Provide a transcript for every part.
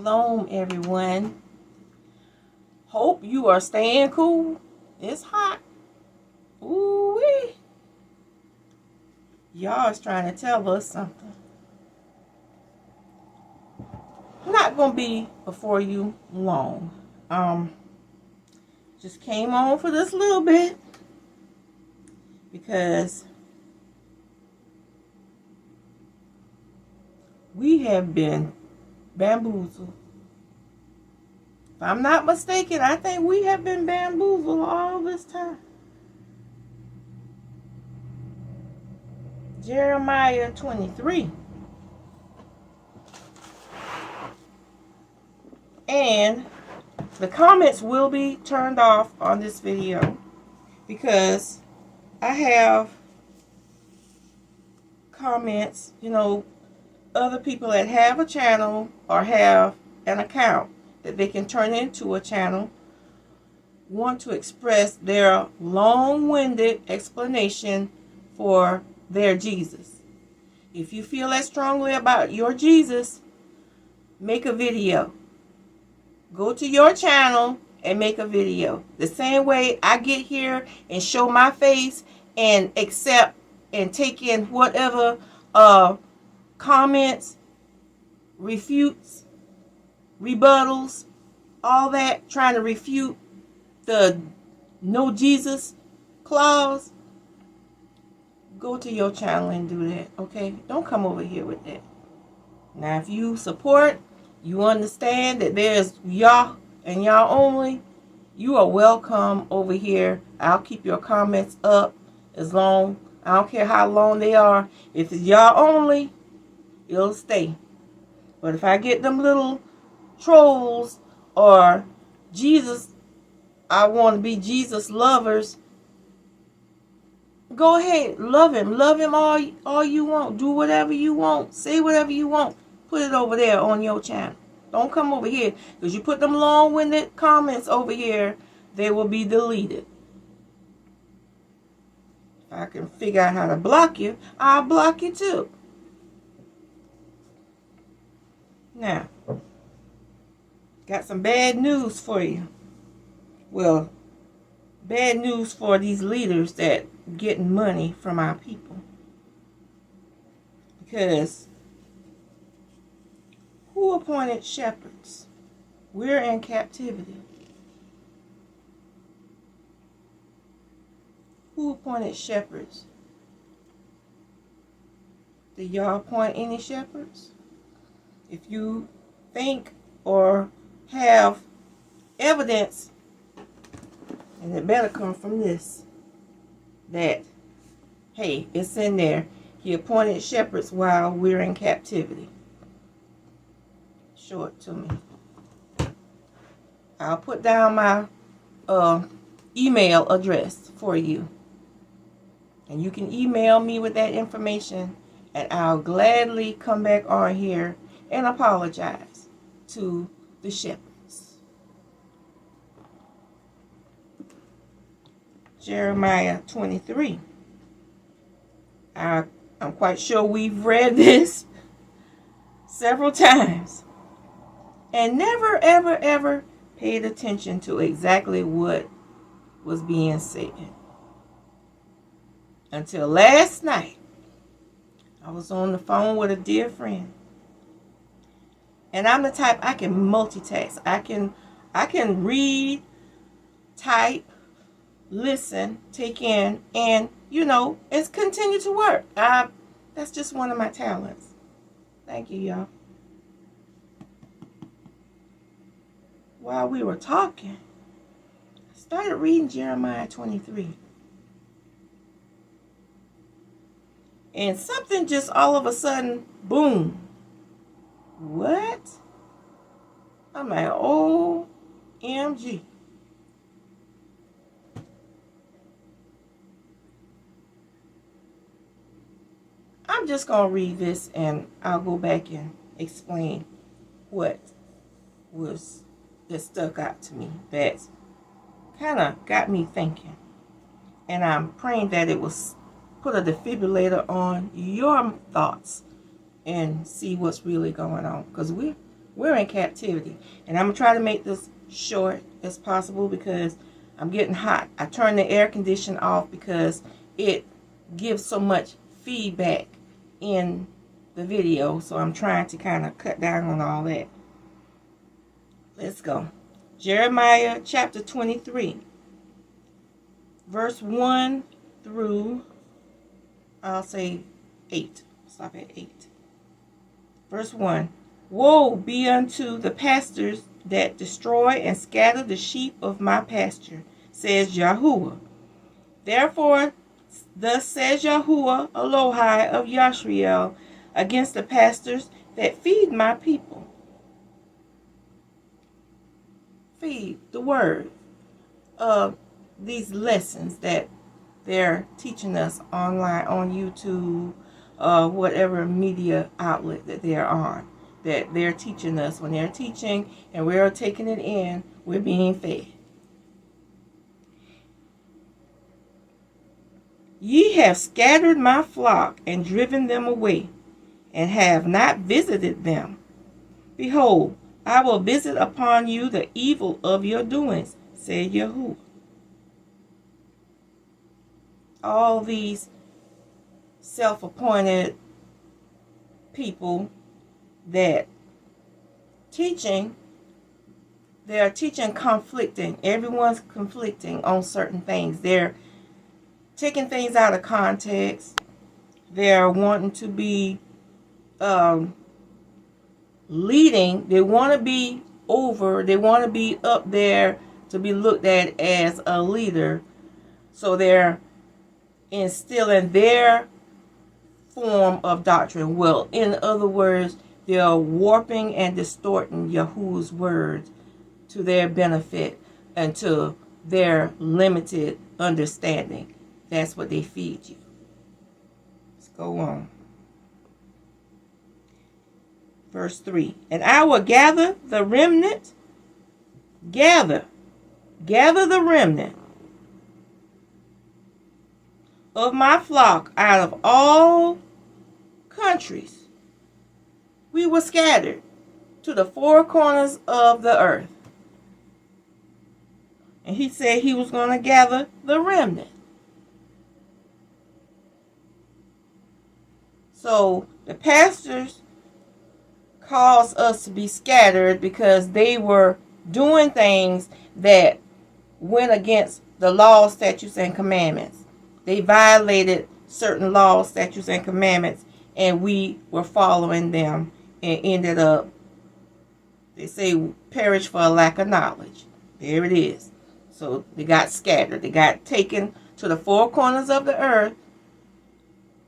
Shalom, everyone. Hope you are staying cool. It's hot. Ooh-wee. Y'all is trying to tell us something. I'm not going to be before you long. Just came on for this little bit because we have been bamboozled. If I'm not mistaken, I think we have been bamboozled all this time. Jeremiah 23. And the comments will be turned off on this video because I have comments, other people that have a channel or have an account that they can turn into a channel want to express their long-winded explanation for their Jesus. If you feel that strongly about your Jesus, make a video. Go to your channel and make a video. The same way I get here and show my face and accept and take in whatever comments, refutes, rebuttals, all that, trying to refute the no Jesus clause. Go to your channel and do that, okay? Don't come over here with that. Now, if you support, you understand that there's Yah and Yah only, you are welcome over here. I'll keep your comments up as long, I don't care how long they are. If it's Yah only, it'll stay. But if I get them little trolls or Jesus, I want to be Jesus lovers, go ahead, love him all you want, do whatever you want, say whatever you want. Put it over there on your channel. Don't come over here, because you put them long-winded comments over here, they will be deleted. If I can figure out how to block you, I'll block you too. Now, got some bad news for you. Well, bad news for these leaders that getting money from our people. Because who appointed shepherds? We're in captivity. Who appointed shepherds? Did y'all appoint any shepherds? If you think or have evidence, and it better come from this, that, hey, it's in there. He appointed shepherds while we're in captivity. Show it to me. I'll put down my email address for you. And you can email me with that information, and I'll gladly come back on here and apologize to the shepherds. Jeremiah 23. I'm quite sure we've read this several times and never, ever, ever paid attention to exactly what was being said. Until last night, I was on the phone with a dear friend. And I'm the type, I can multitask. I can read, type, listen, take in, and, it's continue to work. That's just one of my talents. Thank you, y'all. While we were talking, I started reading Jeremiah 23. And something just all of a sudden, boom. What? I'm like, OMG. I'm just going to read this and I'll go back and explain what that stuck out to me, that kind of got me thinking. And I'm praying that it was put a defibrillator on your thoughts and see what's really going on. Because We're in captivity. And I'm going to try to make this short as possible because I'm getting hot. I turned the air conditioner off because it gives so much feedback in the video. So I'm trying to kind of cut down on all that. Let's go. Jeremiah chapter 23. Verse 1 through, I'll say 8. Stop at 8. Verse 1. Woe be unto the pastors that destroy and scatter the sheep of my pasture, says Yahuwah. Therefore, thus says Yahuwah Elohai of Yashar'el against the pastors that feed my people. Feed the word of these lessons that they're teaching us online on YouTube, whatever media outlet that they're on, that they're teaching us. When they're teaching and we're taking it in, we're being fed. Ye have scattered my flock and driven them away, and have not visited them. Behold, I will visit upon you the evil of your doings, said Yahuwah. All these self-appointed people that they're teaching conflicting. Everyone's conflicting on certain things. They're taking things out of context. They're wanting to be leading. They want to be over. They want to be up there to be looked at as a leader. So they're instilling their form of doctrine. Well, in other words, they're warping and distorting Yahuwah's words to their benefit and to their limited understanding. That's what they feed you. Let's go on. Verse 3. And I will gather the remnant. Gather the remnant of my flock out of all countries. We were scattered to the four corners of the earth. And he said he was going to gather the remnant. So the pastors caused us to be scattered because they were doing things that went against the laws, statutes, and commandments. They violated certain laws, statutes, and commandments, and we were following them and ended up, they say, perish for a lack of knowledge. There it is. So they got scattered. They got taken to the four corners of the earth,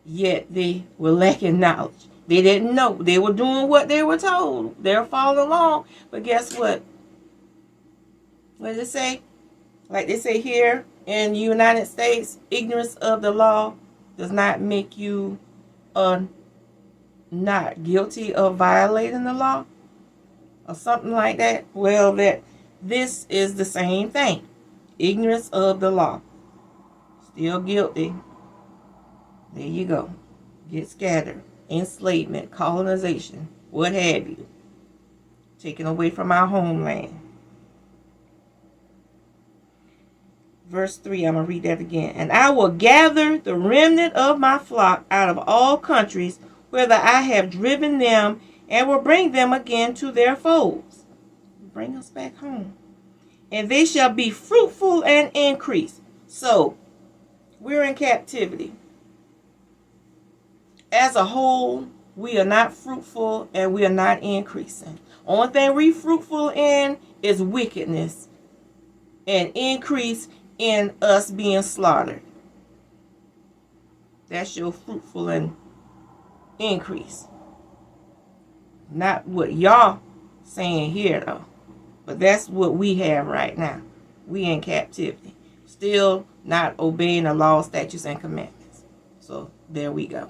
yet they were lacking knowledge. They didn't know. They were doing what they were told. They were following along. But guess what? What did it say? Like they say here in the United States, ignorance of the law does not make you not guilty of violating the law or something like that. Well, this is the same thing. Ignorance of the law. Still guilty. There you go. Get scattered. Enslavement, colonization, what have you. Taken away from our homeland. Verse 3, I'm going to read that again. And I will gather the remnant of my flock out of all countries, whither I have driven them, and will bring them again to their folds. Bring us back home. And they shall be fruitful and increase. So, we're in captivity. As a whole, we are not fruitful and we are not increasing. Only thing we fruitful in is wickedness and increase in us being slaughtered. That's your fruitful and increase. Not what y'all saying here though. But that's what we have right now. We in captivity. Still not obeying the law, statutes, and commandments. So there we go.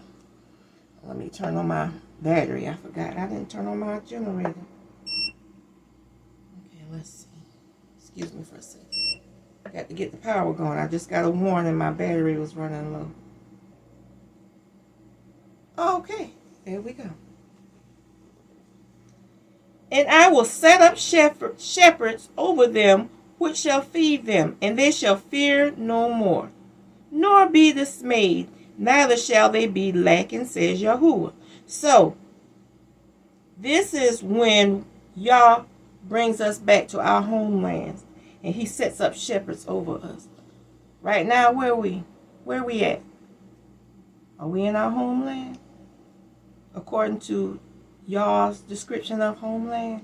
Let me turn on my battery. I forgot. I didn't turn on my generator. Okay, let's see. Excuse me for a second. I got to get the power going. I just got a warning my battery was running low. Okay, there we go. And I will set up shepherds over them, which shall feed them, and they shall fear no more, nor be dismayed, neither shall they be lacking, says Yahuwah. So, this is when Yah brings us back to our homelands, and he sets up shepherds over us. Right now, where are we? Where are we at? Are we in our homeland? According to Yah's description of homeland,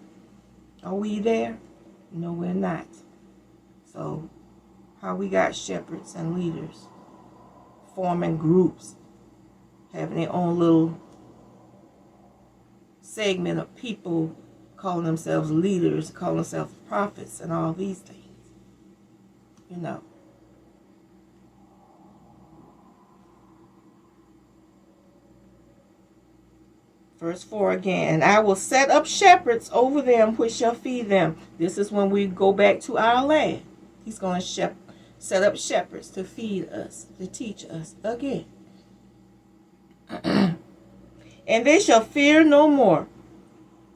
are we there? No, we're not. So, how we got shepherds and leaders forming groups, having their own little segment of people calling themselves leaders, calling themselves prophets, and all these things. You know. Verse 4 again. And I will set up shepherds over them, which shall feed them. This is when we go back to our land. He's going to set up shepherds to feed us, to teach us again. And they shall fear no more.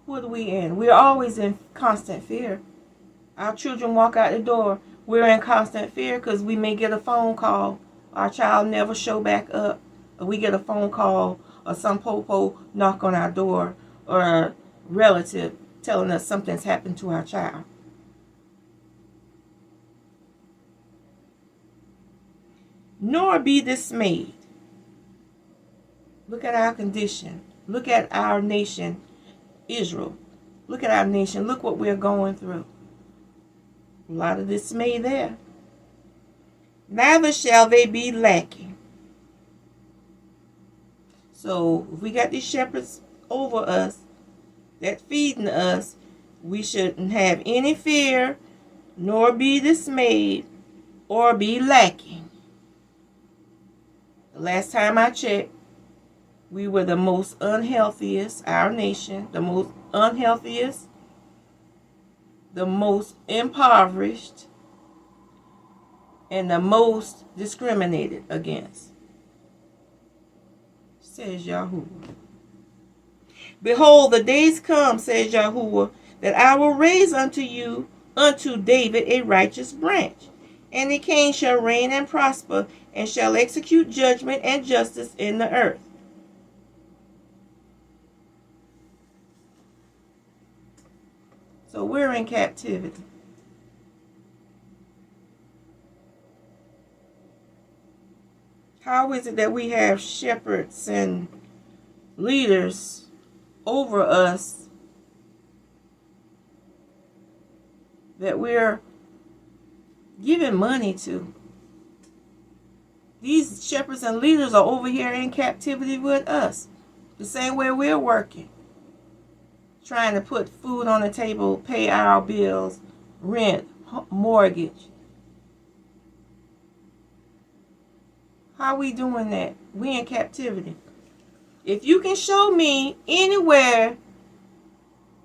What are we in? We're always in constant fear. Our children walk out the door. We're in constant fear because we may get a phone call. Our child never show back up. Or we get a phone call or some popo knock on our door, or a relative telling us something's happened to our child. Nor be dismayed. Look at our condition. Look at our nation, Israel. Look at our nation. Look what we're going through. A lot of dismay there. Neither shall they be lacking. So if we got these shepherds over us that feeding us, we shouldn't have any fear, nor be dismayed, or be lacking. The last time I checked, we were the most unhealthiest, our nation, the most unhealthiest, the most impoverished, and the most discriminated against, says Yahuwah. Behold, the days come, says Yahuwah, that I will raise unto you, unto David, a righteous branch, and the king shall reign and prosper, and shall execute judgment and justice in the earth. So we're in captivity. How is it that we have shepherds and leaders over us that we're giving money to? These shepherds and leaders are over here in captivity with us, the same way we're working, trying to put food on the table, pay our bills, rent, mortgage. How are we doing that? We in captivity. If you can show me anywhere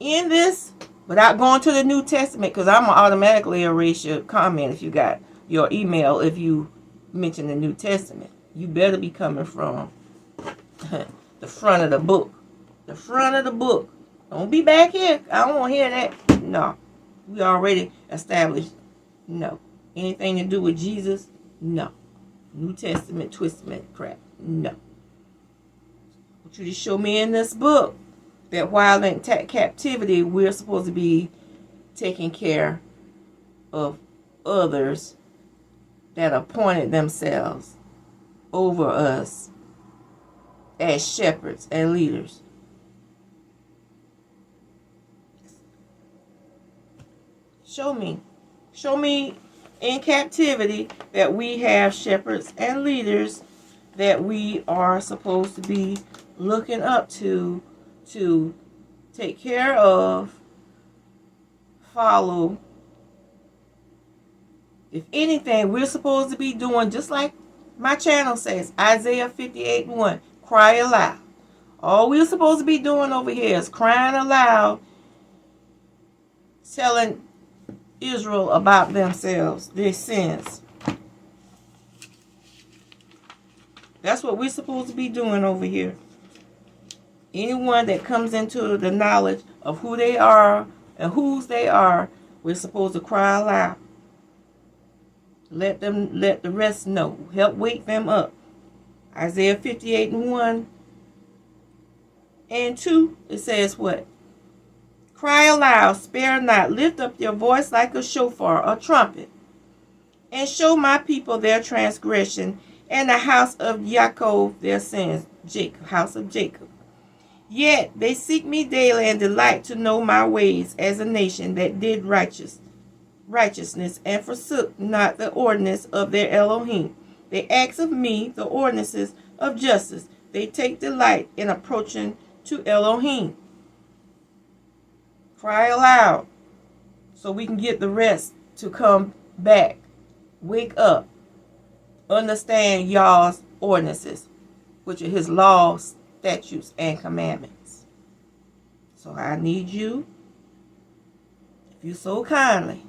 in this, without going to the New Testament, because I'm going to automatically erase your comment if you got your email, if you mention the New Testament. You better be coming from the front of the book. The front of the book. Don't be back here. I don't want to hear that. No. We already established. No. Anything to do with Jesus? No. New Testament, Twistament, crap. No. I want you to show me in this book that while in captivity, we're supposed to be taking care of others that appointed themselves over us as shepherds and leaders. Show me. Show me in captivity that we have shepherds and leaders that we are supposed to be looking up to take care of, follow. If anything, we're supposed to be doing just like my channel says, Isaiah 58:1, cry aloud. All we're supposed to be doing over here is crying aloud, telling Israel about themselves, their sins. That's what we're supposed to be doing over here. Anyone that comes into the knowledge of who they are and whose they are, we're supposed to cry aloud. Let the rest know. Help wake them up. Isaiah 58:1 and 2, it says what? Cry aloud, spare not, lift up your voice like a shofar, a trumpet, and show my people their transgression, and the house of Jacob their sins, Jacob, house of Jacob. Yet they seek me daily and delight to know my ways, as a nation that did righteousness and forsook not the ordinance of their Elohim. They ask of me the ordinances of justice. They take delight in approaching to Elohim. Cry aloud so we can get the rest to come back. Wake up. Understand y'all's ordinances, which are his laws, statutes, and commandments. So I need you, if you so kindly,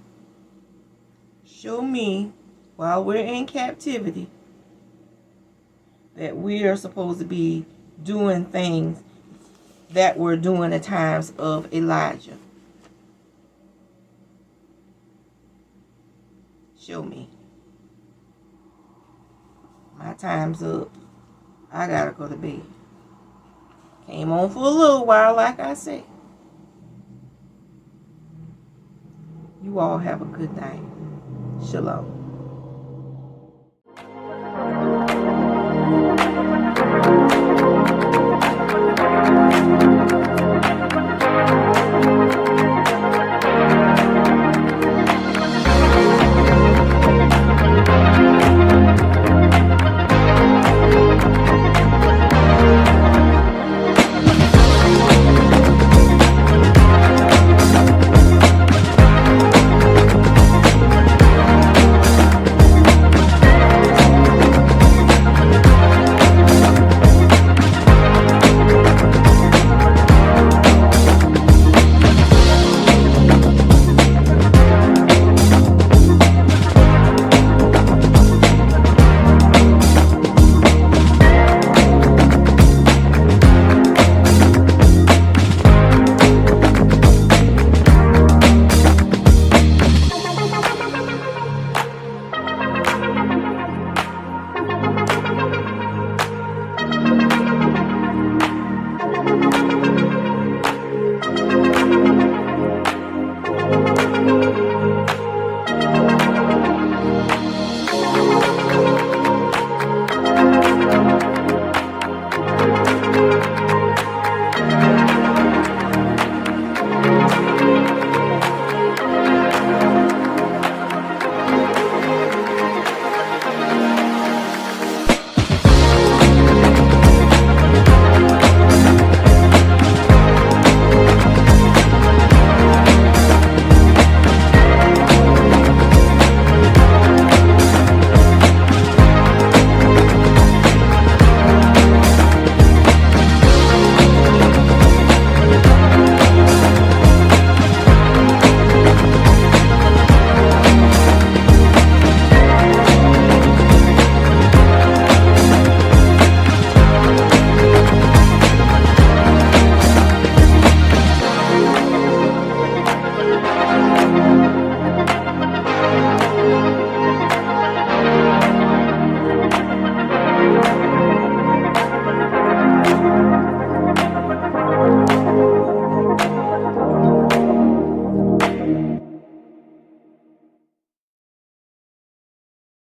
show me while we're in captivity that we are supposed to be doing things that we're doing at times of Elijah. Show me. My time's up. I gotta go to bed. Came on for a little while, like I said. You all have a good night. Shalom.